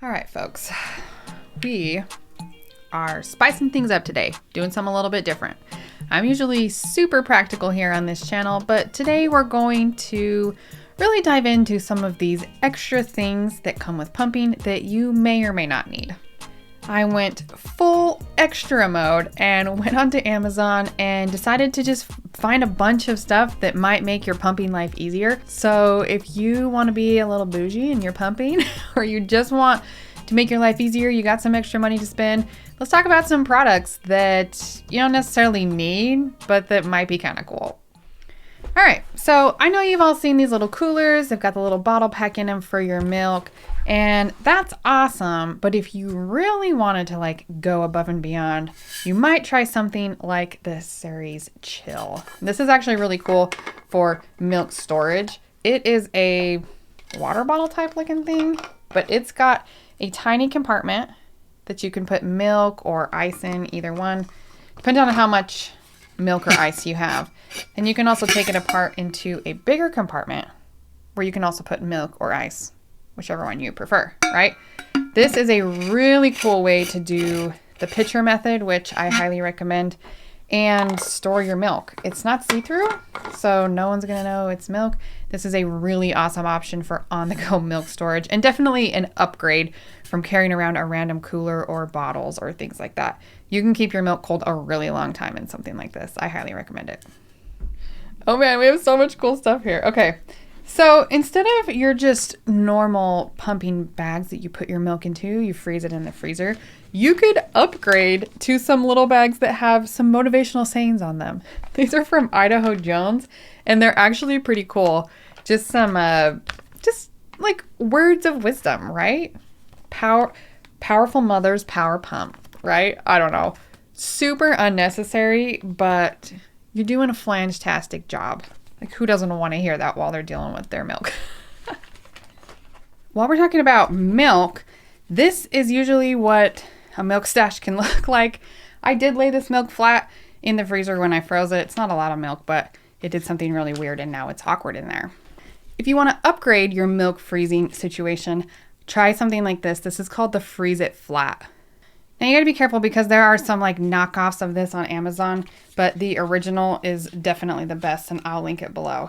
All right, folks, we are spicing things up today, doing something a little bit different. I'm usually super practical here on this channel, but today we're going to really dive into some of these extra things that come with pumping that you may or may not need. I went full extra mode and went onto Amazon and decided to just find a bunch of stuff that might make your pumping life easier. So if you want to be a little bougie in your pumping or you just want to make your life easier, you got some extra money to spend, let's talk about some products that you don't necessarily need, but that might be kind of cool. All right, so I know you've all seen these little coolers. They've got the little bottle pack in them for your milk, and that's awesome. But if you really wanted to go above and beyond, you might try something like the Series Chill. This is actually really cool for milk storage. It is a water bottle type looking thing, but it's got a tiny compartment that you can put milk or ice in, either one, depending on how much milk or ice you have. And you can also take it apart into a bigger compartment where you can also put milk or ice, whichever one you prefer, right? This is a really cool way to do the pitcher method, which I highly recommend, and store your milk. It's not see-through, so no one's gonna know it's milk. This is a really awesome option for on-the-go milk storage, and definitely an upgrade from carrying around a random cooler or bottles or things like that. You can keep your milk cold a really long time in something like this. I highly recommend it. Oh man, we have so much cool stuff here. Okay, so instead of your just normal pumping bags that you put your milk into, you freeze it in the freezer, you could upgrade to some little bags that have some motivational sayings on them. These are from Idaho Jones, and they're actually pretty cool. Just some, words of wisdom, right? Powerful mothers power pump, right? I don't know. Super unnecessary, but you're doing a flange-tastic job. Who doesn't want to hear that while they're dealing with their milk? While we're talking about milk, this is usually what a milk stash can look like. I did lay this milk flat in the freezer when I froze it. It's not a lot of milk, but it did something really weird and now it's awkward in there. If you want to upgrade your milk freezing situation, try something like this. This is called the Freeze It Flat. Now you gotta be careful because there are some knockoffs of this on Amazon, but the original is definitely the best, and I'll link it below.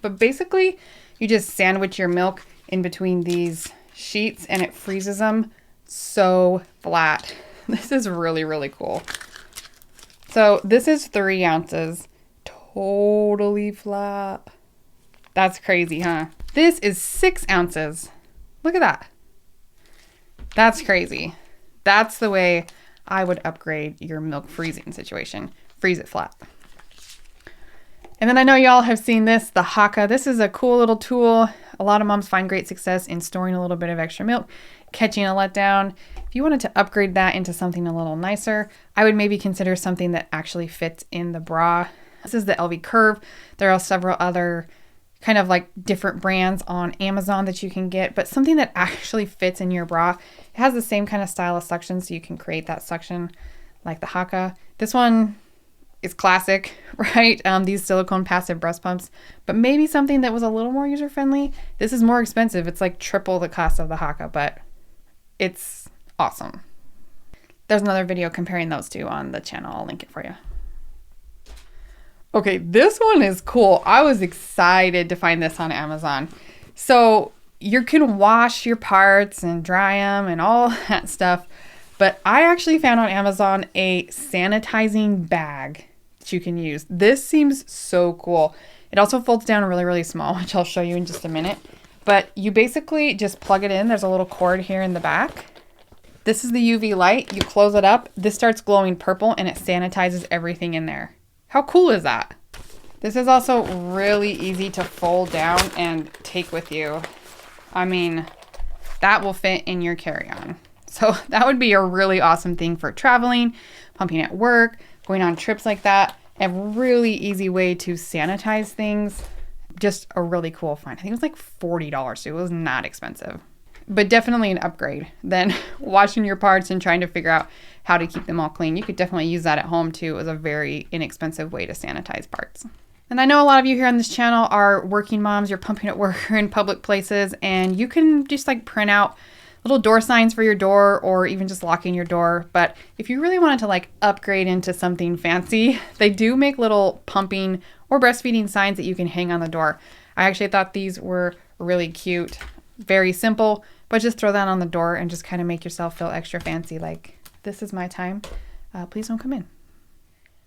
But basically, you just sandwich your milk in between these sheets and it freezes them so flat. This is really, really cool. So this is 3 ounces, totally flat. That's crazy, huh? This is 6 ounces. Look at that. That's crazy. That's the way I would upgrade your milk freezing situation. Freeze it flat. And then I know y'all have seen this, the Haakaa. This is a cool little tool. A lot of moms find great success in storing a little bit of extra milk, catching a letdown. If you wanted to upgrade that into something a little nicer, I would maybe consider something that actually fits in the bra. This is the LV Curve. There are several other kind of different brands on Amazon that you can get, but something that actually fits in your bra. It has the same kind of style of suction, so you can create that suction like the Haakaa. This one is classic, right? These silicone passive breast pumps, but maybe something that was a little more user-friendly. This is more expensive. It's triple the cost of the Haakaa, but it's awesome. There's another video comparing those two on the channel. I'll link it for you. Okay, this one is cool. I was excited to find this on Amazon. So you can wash your parts and dry them and all that stuff. But I actually found on Amazon a sanitizing bag that you can use. This seems so cool. It also folds down really, really small, which I'll show you in just a minute. But you basically just plug it in. There's a little cord here in the back. This is the UV light. You close it up. This starts glowing purple and it sanitizes everything in there. How cool is that? This is also really easy to fold down and take with you. I mean, that will fit in your carry-on. So that would be a really awesome thing for traveling, pumping at work, going on trips like that. A really easy way to sanitize things. Just a really cool find. I think it was $40, so it was not expensive. But definitely an upgrade than washing your parts and trying to figure out how to keep them all clean. You could definitely use that at home too as a very inexpensive way to sanitize parts. And I know a lot of you here on this channel are working moms, you're pumping at work or in public places, and you can just print out little door signs for your door or even just locking your door. But if you really wanted to like upgrade into something fancy, they do make little pumping or breastfeeding signs that you can hang on the door. I actually thought these were really cute, very simple, but just throw that on the door and just kind of make yourself feel extra fancy. Like, this is my time. Please don't come in.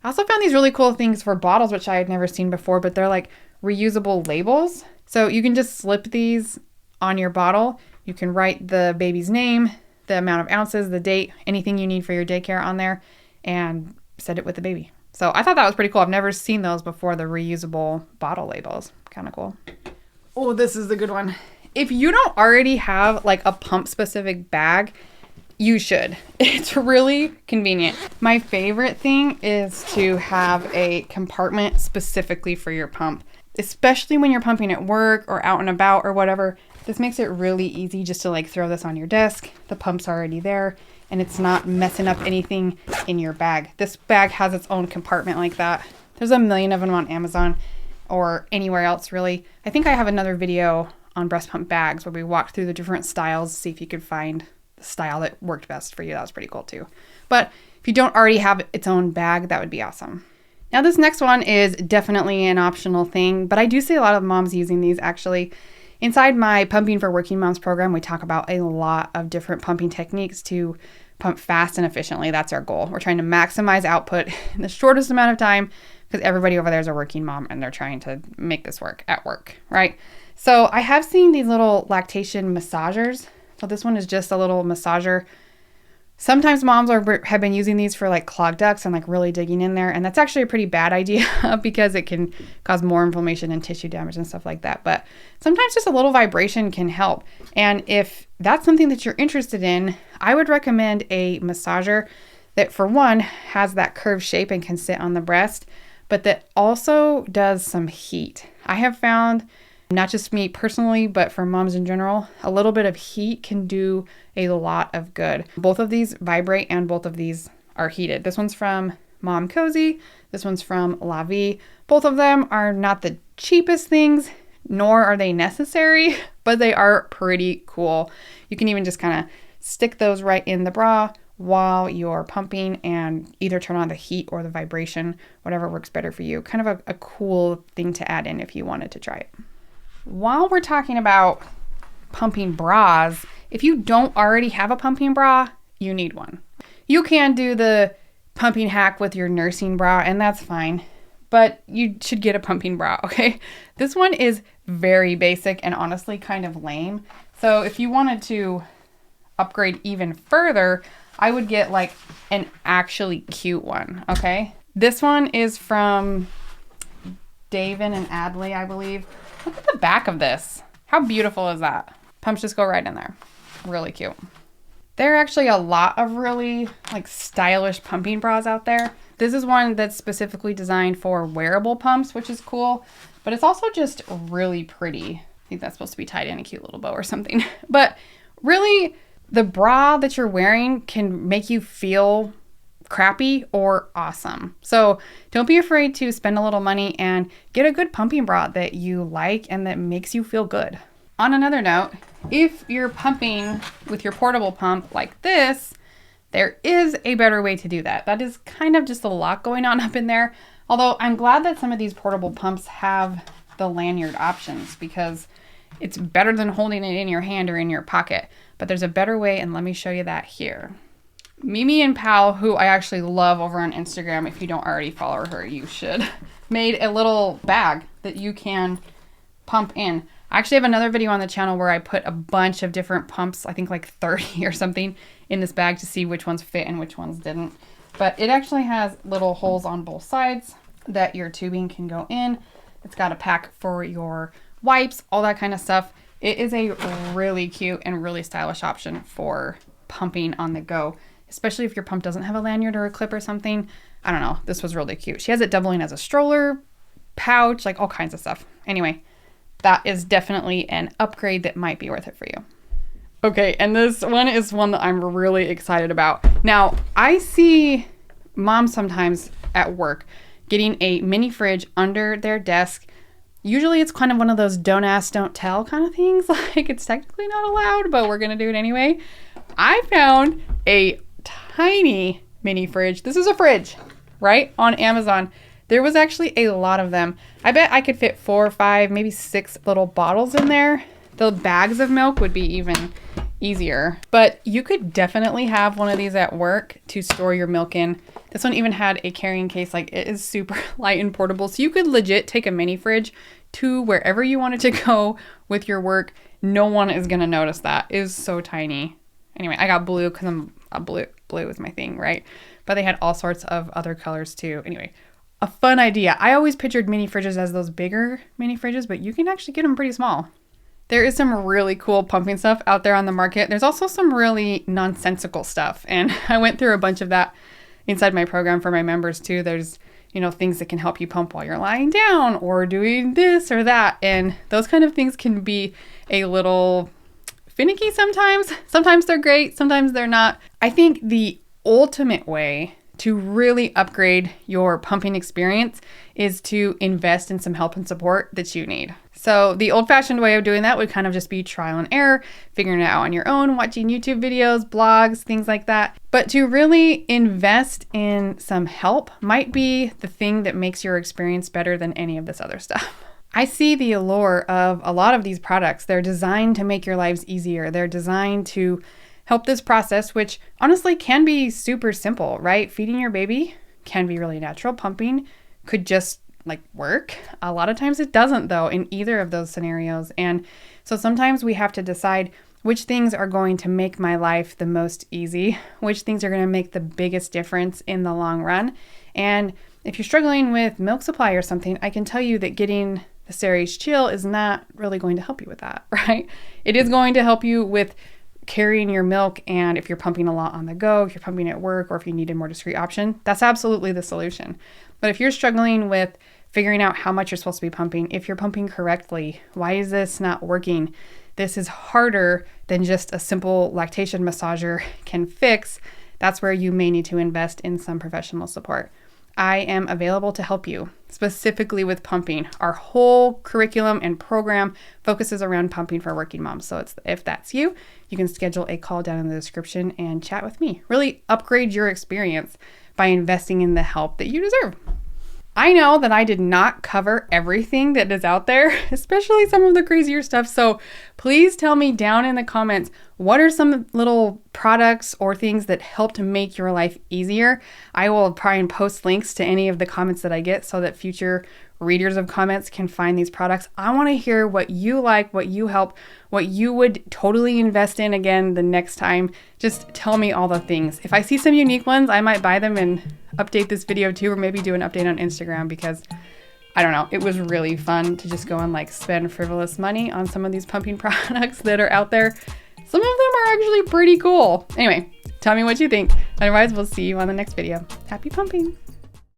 I also found these really cool things for bottles, which I had never seen before, but they're like reusable labels. So you can just slip these on your bottle. You can write the baby's name, the amount of ounces, the date, anything you need for your daycare on there, and set it with the baby. So I thought that was pretty cool. I've never seen those before, the reusable bottle labels. Kind of cool. Oh, this is the good one. If you don't already have like a pump specific bag, you should. It's really convenient. My favorite thing is to have a compartment specifically for your pump, especially when you're pumping at work or out and about or whatever. This makes it really easy just to like throw this on your desk. The pump's already there and it's not messing up anything in your bag. This bag has its own compartment like that. There's a million of them on Amazon or anywhere else really. I think I have another video on breast pump bags where we walked through the different styles, see if you could find the style that worked best for you. That was pretty cool too. But if you don't already have its own bag, that would be awesome. Now this next one is definitely an optional thing, but I do see a lot of moms using these actually. Inside my Pumping for Working Moms program, we talk about a lot of different pumping techniques to pump fast and efficiently. That's our goal. We're trying to maximize output in the shortest amount of time because everybody over there is a working mom and they're trying to make this work at work, right? So I have seen these little lactation massagers. So this one is just a little massager. Sometimes moms have been using these for like clogged ducts and like really digging in there. And that's actually a pretty bad idea because it can cause more inflammation and tissue damage and stuff like that. But sometimes just a little vibration can help. And if that's something that you're interested in, I would recommend a massager that for one has that curved shape and can sit on the breast, but that also does some heat. I have found, not just me personally, but for moms in general, a little bit of heat can do a lot of good. Both of these vibrate and both of these are heated. This one's from Mom Cozy. This one's from La Vie. Both of them are not the cheapest things, nor are they necessary, but they are pretty cool. You can even just kind of stick those right in the bra while you're pumping and either turn on the heat or the vibration, whatever works better for you. Kind of a cool thing to add in if you wanted to try it. While we're talking about pumping bras, if you don't already have a pumping bra, you need one. You can do the pumping hack with your nursing bra, and that's fine, but you should get a pumping bra, okay? This one is very basic and honestly kind of lame. So if you wanted to upgrade even further, I would get like an actually cute one, okay? This one is from Davin and Adley, I believe. Look at the back of this. How beautiful is that? Pumps just go right in there. Really cute. There are actually a lot of really like stylish pumping bras out there. This is one that's specifically designed for wearable pumps, which is cool, but it's also just really pretty. I think that's supposed to be tied in a cute little bow or something. But really, the bra that you're wearing can make you feel crappy or awesome. So don't be afraid to spend a little money and get a good pumping bra that you like and that makes you feel good. On another note, if you're pumping with your portable pump like this, there is a better way to do that. That is kind of just a lot going on up in there. Although I'm glad that some of these portable pumps have the lanyard options because it's better than holding it in your hand or in your pocket. But there's a better way, and let me show you that here. Mimi and Pal, who I actually love over on Instagram, if you don't already follow her, you should, made a little bag that you can pump in. I actually have another video on the channel where I put a bunch of different pumps, I think like 30 or something, in this bag to see which ones fit and which ones didn't. But it actually has little holes on both sides that your tubing can go in. It's got a pack for your wipes, all that kind of stuff. It is a really cute and really stylish option for pumping on the go, especially if your pump doesn't have a lanyard or a clip or something. I don't know. This was really cute. She has it doubling as a stroller, pouch, like all kinds of stuff. Anyway, that is definitely an upgrade that might be worth it for you. Okay, and this one is one that I'm really excited about. Now, I see moms sometimes at work getting a mini fridge under their desk Usually it's kind of one of those don't ask, don't tell kind of things. Like it's technically not allowed, but we're gonna do it anyway. I found a tiny mini fridge. This is a fridge, right? On Amazon. There was actually a lot of them. I bet I could fit 4 or 5, maybe 6 little bottles in there. The bags of milk would be even easier, but you could definitely have one of these at work to store your milk in. This one even had a carrying case. Like it is super light and portable. So you could legit take a mini fridge to wherever you wanted to go with your work. No one is going to notice that. It is so tiny. Anyway, I got blue because blue is my thing, right? But they had all sorts of other colors too. Anyway, a fun idea. I always pictured mini fridges as those bigger mini fridges, but you can actually get them pretty small. There is some really cool pumping stuff out there on the market. There's also some really nonsensical stuff. And I went through a bunch of that inside my program for my members too. There's, things that can help you pump while you're lying down or doing this or that. And those kind of things can be a little finicky sometimes. Sometimes they're great, sometimes they're not. I think the ultimate way to really upgrade your pumping experience is to invest in some help and support that you need. So the old-fashioned way of doing that would kind of just be trial and error, figuring it out on your own, watching YouTube videos, blogs, things like that. But to really invest in some help might be the thing that makes your experience better than any of this other stuff. I see the allure of a lot of these products. They're designed to make your lives easier. They're designed to help this process, which honestly can be super simple, right? Feeding your baby can be really natural. Pumping could just work. A lot of times it doesn't though in either of those scenarios. And so sometimes we have to decide which things are going to make my life the most easy, which things are going to make the biggest difference in the long run. And if you're struggling with milk supply or something, I can tell you that getting the Ceres Chill is not really going to help you with that, right? It is going to help you with carrying your milk, and if you're pumping a lot on the go, if you're pumping at work, or if you need a more discreet option, that's absolutely the solution. But if you're struggling with figuring out how much you're supposed to be pumping, if you're pumping correctly, why is this not working? This is harder than just a simple lactation massager can fix. That's where you may need to invest in some professional support. I am available to help you, specifically with pumping. Our whole curriculum and program focuses around pumping for working moms. So if that's you, you can schedule a call down in the description and chat with me. Really upgrade your experience by investing in the help that you deserve. I know that I did not cover everything that is out there, especially some of the crazier stuff. So please tell me down in the comments, what are some little products or things that help to make your life easier? I will try and post links to any of the comments that I get so that future readers of comments can find these products. I want to hear what you like, what you help, what you would totally invest in again the next time. Just tell me all the things. If I see some unique ones, I might buy them and update this video too, or maybe do an update on Instagram, because I don't know, it was really fun to just go and spend frivolous money on some of these pumping products that are out there. Some of them are actually pretty cool. Anyway, tell me what you think. Otherwise, we'll see you on the next video. Happy pumping.